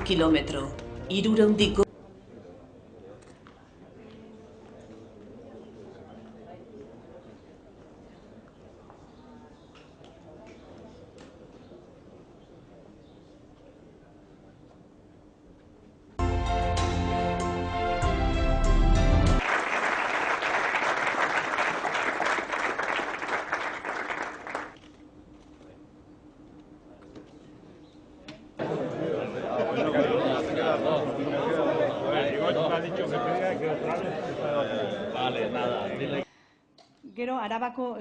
kilometro, 300 Gero, Arabako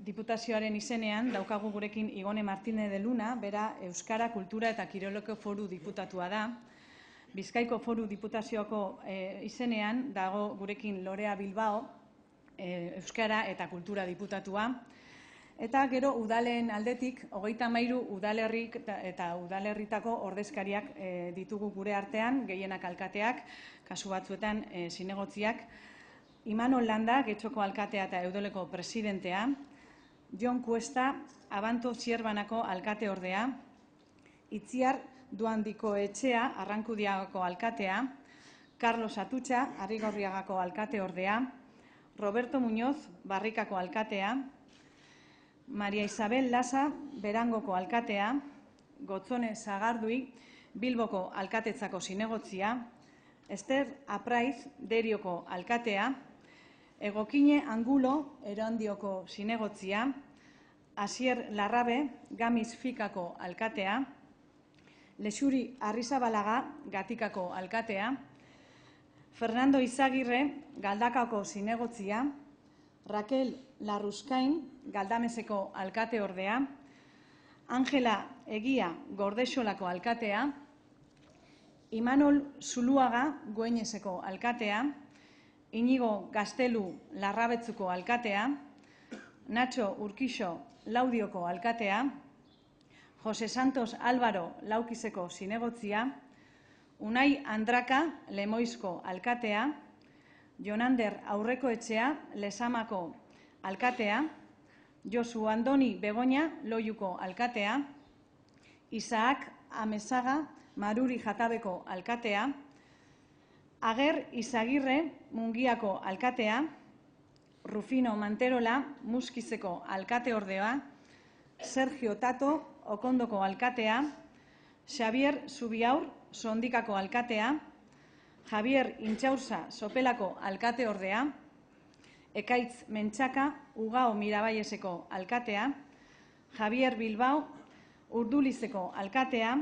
Diputazioaren izenean daukagu gurekin Igone Martínez de Luna, bera Euskara, Kultura eta Kiroleko Foru Diputatua da. Bizkaiko Foru Diputazioko izenean dago gurekin Lorea Bilbao, Euskara eta Kultura Diputatua. Eta gero, udalen aldetik, 33 udalerrik eta udalerritako ordezkariak ditugu gure artean, gehienak alkateak, kasu batzuetan zinegotziak. Imanol Landa, Getxoko alkatea eta Eudoleko presidentea, Jon Cuesta, Abanto Zierbanako alkate ordea, Itziar Duandiko Etxea, Arrankudiagako alkatea, Carlos Atutxa, Arrigorriagako alkate ordea, Roberto Muñoz, Barrikako alkatea, Maria Isabel Lasa, Berangoko alkatea, Gotzone Sagardui, Bilboko alkatetzako zinegotzia, Ester Apraiz, Derioko alkatea, Egokine Angulo, Erandioko zinegotzia, Asier Larrabe, Gamiz Fikako alkatea, Lexuri Arrizabalaga, Gatikako alkatea, Fernando Izagirre, Galdakako zinegotzia, Raquel Larruskain, Galdameseko alkate ordea, Angela Egia, Gordexolako alkatea, Imanol Zuluaga, Goineseko alkatea, Inigo Gaztelu, Larrabetzuko alkatea, Nacho Urkixo, Laudioko alkatea, Jose Santos Álvaro, Laukizeko zinegotzia, Unai Andraka, Lemoizko alkatea, Jonander Aurrekoetxea, Lesamako alkatea, Josu Andoni Begoña, Loiuko alkatea, Isaac Amezaga, Maruri Jatabeko alkatea, Ager Izagirre, Mungiako alkatea, Rufino Manterola, Muskizeko alkate ordea, Sergio Tato, Okondoko alkatea, Xavier Zubiaur, Sondikako alkatea, Javier Intxaurza, Sopelako alkate ordea, Ekaitz Mentxaka, Ugao Mirabaieseko alkatea, Javier Bilbao, Urdulizeko alkatea,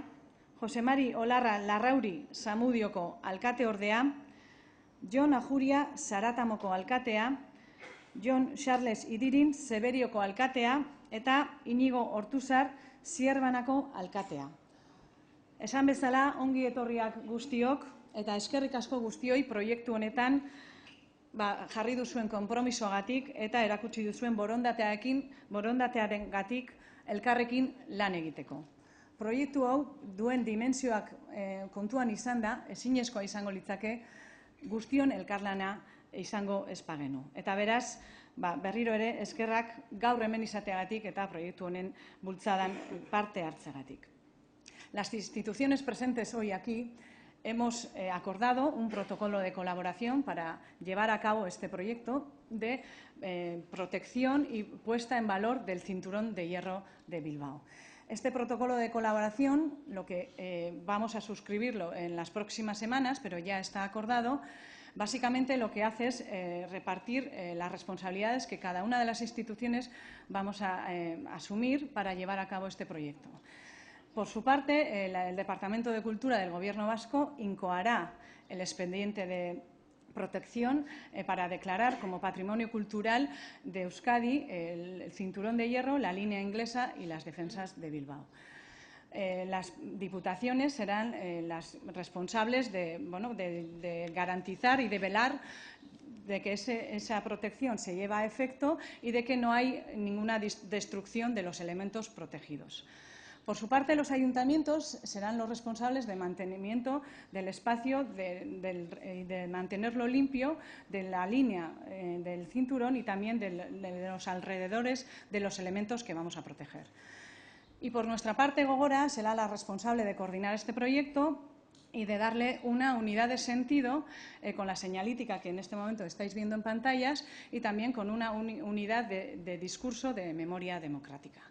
Jose Mari Olarra Larrauri, Zamudioko alkate ordea, Jon Ajuria, Zaratamoko alkatea, Jon Charles Idirin, Zeberioko alkatea eta Inigo Ortuzar, Zierbanako alkatea. Esan bezala, ongi etorriak guztiok eta eskerrik asko guztioi proiektu honetan jarri duzuen konpromisoagatik eta erakutsi duzuen borondatearengatik elkarrekin lan egiteko. Proiektu hau duen dimentsioak kontuan izan da, ezinezkoa izango litzake guztion elkarlana izango ez bagenu. Eta beraz, berriro ere eskerrak gaur hemen izateagatik eta proiektu honen bultzadan parte hartzeagatik. Las instituciones presentes hoy aquí hemos acordado un protocolo de colaboración para llevar a cabo este proyecto de protección y puesta en valor del cinturón de hierro de Bilbao. Este protocolo de colaboración, lo que vamos a suscribirlo en las próximas semanas, pero ya está acordado, básicamente lo que hace es repartir las responsabilidades que cada una de las instituciones vamos a asumir para llevar a cabo este proyecto. Por su parte, el Departamento de Cultura del Gobierno vasco incoará el expediente de protección para declarar como patrimonio cultural de Euskadi el cinturón de hierro, la línea inglesa y las defensas de Bilbao. Las diputaciones serán las responsables de garantizar y de velar de que esa protección se lleva a efecto y de que no hay ninguna destrucción de los elementos protegidos. Por su parte, los ayuntamientos serán los responsables de mantenimiento del espacio, de mantenerlo limpio, de la línea del cinturón y también de los alrededores de los elementos que vamos a proteger. Y por nuestra parte, Gogora será la responsable de coordinar este proyecto y de darle una unidad de sentido con la señalítica que en este momento estáis viendo en pantallas y también con una unidad de discurso de memoria democrática.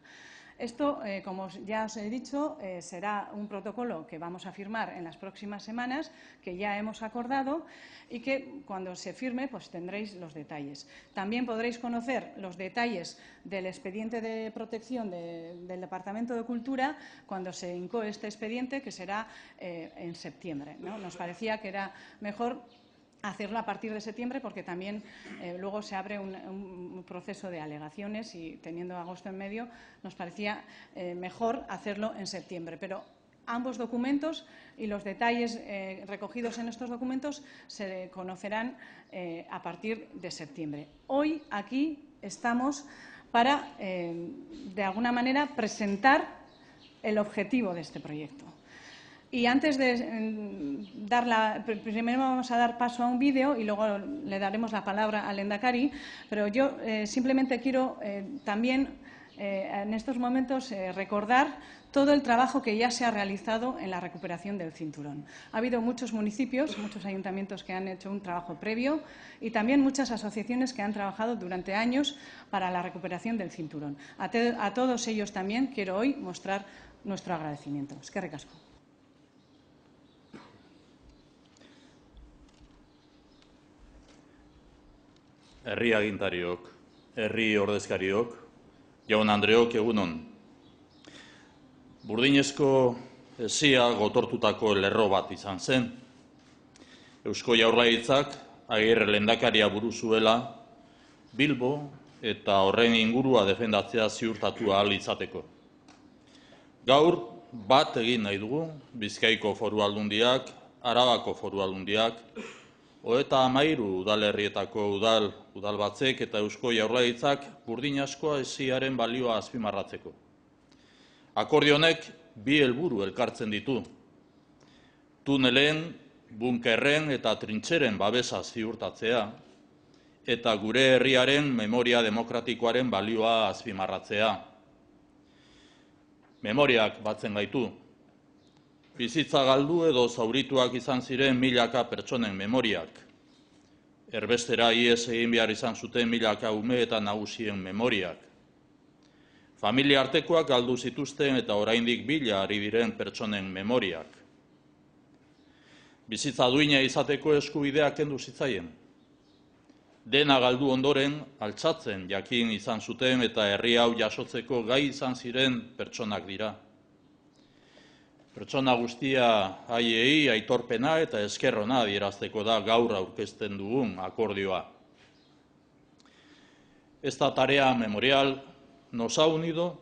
Esto, como ya os he dicho, será un protocolo que vamos a firmar en las próximas semanas, que ya hemos acordado y que cuando se firme pues tendréis los detalles. También podréis conocer los detalles del expediente de protección del Departamento de Cultura cuando se incoe este expediente, que será en septiembre, ¿no? Nos parecía que era mejor hacerlo a partir de septiembre porque también luego se abre un proceso de alegaciones y teniendo agosto en medio nos parecía mejor hacerlo en septiembre. Pero ambos documentos y los detalles recogidos en estos documentos se conocerán a partir de septiembre. Hoy aquí estamos para, de alguna manera, presentar el objetivo de este proyecto. Y antes de primero vamos a dar paso a un vídeo y luego le daremos la palabra al Lehendakari, pero yo simplemente quiero también en estos momentos recordar todo el trabajo que ya se ha realizado en la recuperación del cinturón. Ha habido muchos municipios, muchos ayuntamientos que han hecho un trabajo previo y también muchas asociaciones que han trabajado durante años para la recuperación del cinturón. A todos ellos también quiero hoy mostrar nuestro agradecimiento. Eskerrik asko. Herri agintariok, herri ordezkariok, jaun Andreok egunon. Burdinezko hesia gotortutako lerro bat izan zen. Eusko Jaurlaritzak Agirre lehendakaria buru zuela Bilbo eta horren ingurua defendatzea ziurtatu ahal izateko. Gaur bat egin nahi dugu Bizkaiko Foru Aldundiak, Arabako Foru Aldundiak, 33 udalerrietako udalbatzek eta Eusko Jaurlaritzak Burdinazko hesiaren balioa azpimarratzeko. Akordio honek bi helburu elkartzen ditu. Tunelen, bunkerren eta trintxeren babesa ziurtatzea eta gure herriaren memoria demokratikoaren balioa azpimarratzea. Memoriak batzen gaitu. Bizitza galdu edo zaurituak izan ziren milaka pertsonen memoriak. Erbestera ihes egin behar izan zuten milaka ume eta nagusien memoriak. Familia artekoak galdu zituzten eta oraindik bila ari diren pertsonen memoriak. Bizitza duina izateko eskubideak kendu zitzaien. Dena galdu ondoren altxatzen jakin izan zuten eta herri hau jasotzeko gai izan ziren pertsonak dira. Pertsona guztia haiei aitorpena eta eskerrona adierazteko da gaur aurkezten dugun akordioa. Esta tarea memorial nos ha unido,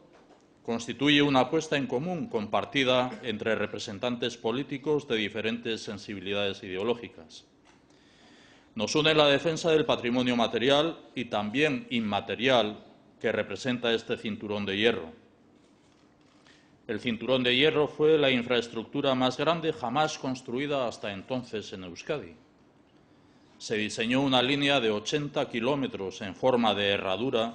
constituye una apuesta en común compartida entre representantes políticos de diferentes sensibilidades ideológicas. Nos une la defensa del patrimonio material y también inmaterial que representa este cinturón de hierro. El cinturón de hierro fue la infraestructura más grande jamás construida hasta entonces en Euskadi. Se diseñó una línea de 80 kilómetros en forma de herradura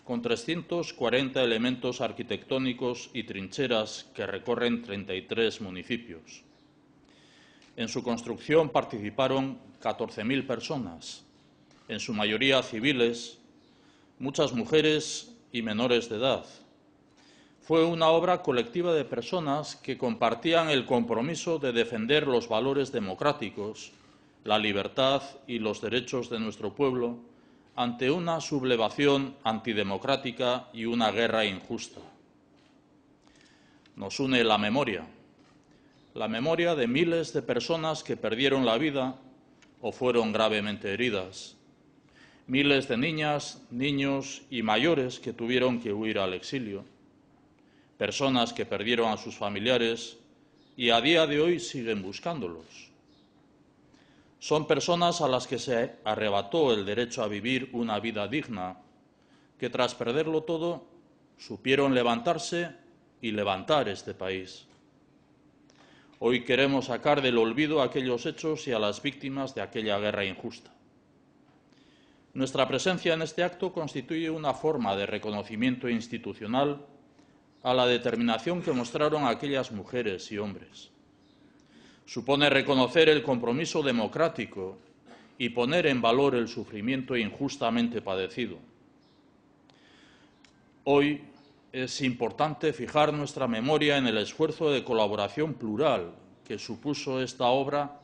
con 340 elementos arquitectónicos y trincheras que recorren 33 municipios. En su construcción participaron 14.000 personas, en su mayoría civiles, muchas mujeres y menores de edad. Fue una obra colectiva de personas que compartían el compromiso de defender los valores democráticos, la libertad y los derechos de nuestro pueblo ante una sublevación antidemocrática y una guerra injusta. Nos une la memoria de miles de personas que perdieron la vida o fueron gravemente heridas, miles de niñas, niños y mayores que tuvieron que huir al exilio, personas que perdieron a sus familiares y a día de hoy siguen buscándolos. Son personas a las que se arrebató el derecho a vivir una vida digna, que tras perderlo todo supieron levantarse y levantar este país. Hoy queremos sacar del olvido aquellos hechos y a las víctimas de aquella guerra injusta. Nuestra presencia en este acto constituye una forma de reconocimiento institucional a la determinación que mostraron aquellas mujeres y hombres. Supone reconocer el compromiso democrático y poner en valor el sufrimiento injustamente padecido. Hoy es importante fijar nuestra memoria en el esfuerzo de colaboración plural que supuso esta obra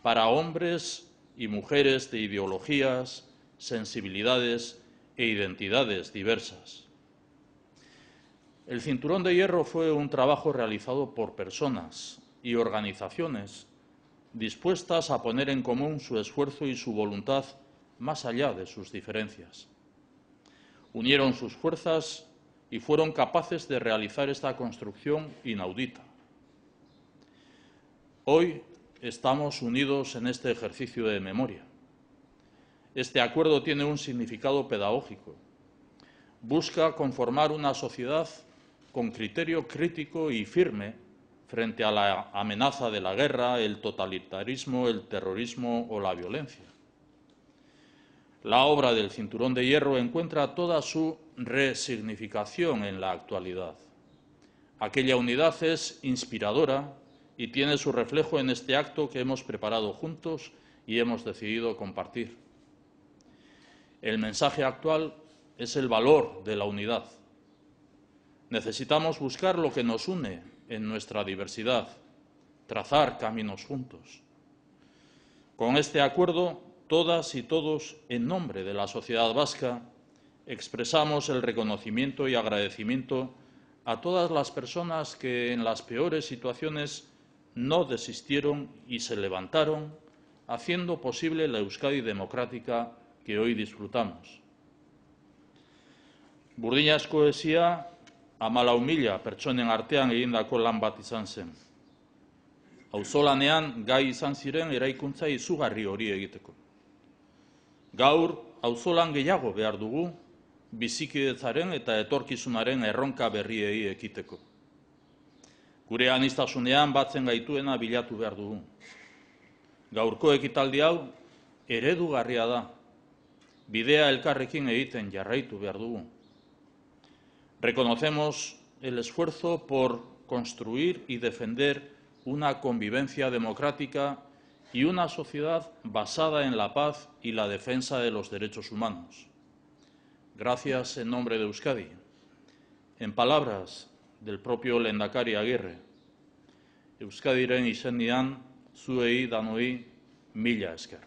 para hombres y mujeres de ideologías, sensibilidades e identidades diversas. El Cinturón de Hierro fue un trabajo realizado por personas y organizaciones dispuestas a poner en común su esfuerzo y su voluntad más allá de sus diferencias. Unieron sus fuerzas y fueron capaces de realizar esta construcción inaudita. Hoy estamos unidos en este ejercicio de memoria. Este acuerdo tiene un significado pedagógico. Busca conformar una sociedad con criterio crítico y firme frente a la amenaza de la guerra, el totalitarismo, el terrorismo o la violencia. La obra del Cinturón de Hierro encuentra toda su resignificación en la actualidad. Aquella unidad es inspiradora y tiene su reflejo en este acto que hemos preparado juntos y hemos decidido compartir. El mensaje actual es el valor de la unidad. Necesitamos buscar lo que nos une en nuestra diversidad, trazar caminos juntos. Con este acuerdo, todas y todos, en nombre de la sociedad vasca, expresamos el reconocimiento y agradecimiento a todas las personas que en las peores situaciones no desistieron y se levantaron, haciendo posible la Euskadi democrática que hoy disfrutamos. Burdinazko esia 14.000 pertsonen artean egindako lan bat izan zen. Auzolanean gai izan ziren eraikuntza izugarri hori egiteko. Gaur, auzolan gehiago behar dugu, bizikidetzaren eta etorkizunaren erronka berriei ekiteko. Gure aniztasunean batzen gaituena bilatu behar dugu. Gaurko ekitaldi hau eredugarria da. Bidea elkarrekin egiten jarraitu behar dugu. Reconocemos el esfuerzo por construir y defender una convivencia democrática y una sociedad basada en la paz y la defensa de los derechos humanos. Gracias en nombre de Euskadi. En palabras del propio Lehendakari Agirre, Euskadiren izenean zuei danoi mila esker.